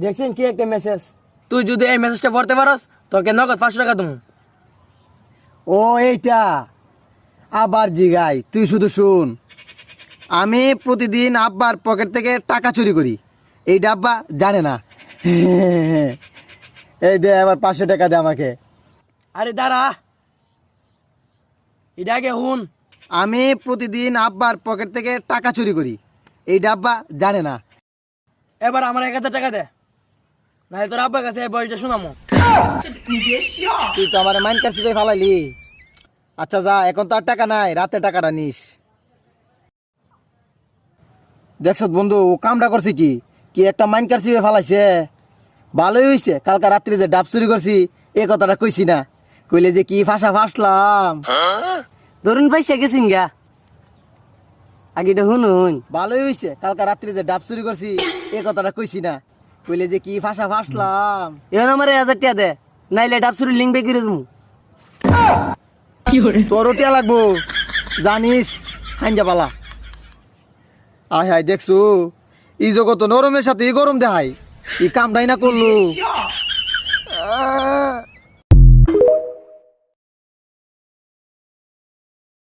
দেখছেন কি একটা মেসেজ? তুই যদি এই মেসেজটা পড়তে পারস তোকে নগদ 500 টাকা দেবো। ও এইটা আবার জিগাই, তুই শুধু শুন। আমি প্রতিদিন আব্বার পকেট থেকে টাকা চুরি করি, এইটা আব্বা জানে না। এই দে আবার 500 টাকা দে আমাকে। আরে দাঁড়া, এটা আগে হুন। আমি প্রতিদিন আব্বার পকেট থেকে টাকা চুরি করি, এইটা আব্বা জানে না। এবার আমার 1000 টাকা দে, নাহলে তোর আব্বার কাছে এই বয়সটা শোনামো। তুই তো আমার মাইন্ড কাছে ফালাইলি। আচ্ছা যা, এখন তো আর টাকা নাই, রাতে টাকাটা নিস। দেখছ বন্ধু, ও কামটা করছে কি কি একটা মাইন্ড কাছে ফালাইছে। ভালোই হইছে, কালকা রাত্রি যে ডাব চুরি করছি এ কথাটা কইছি না, কইলে যে কি ফাঁসা ফাঁসলাম। ধরুন পয়সা গেছিন গা, আগেটা শুনুন। ভালোই হইছে, কালকা রাত্রি যে ডাব চুরি করছি এ কথাটা কইছি না, কইলে যে কি ফাঁসা ফাঁসলাম। এখন আমার 1000 টাকা দে, নাইলে ডাবসুরি লিঙ্ক বের করে দেবো। তোর টিয়া লাগবো জানিস, হাঞ্জা পালা। আয় হায় দেখছু, ই জগত নরমের সাথে ই গরম দেখাই, ই কামটাই না করলু।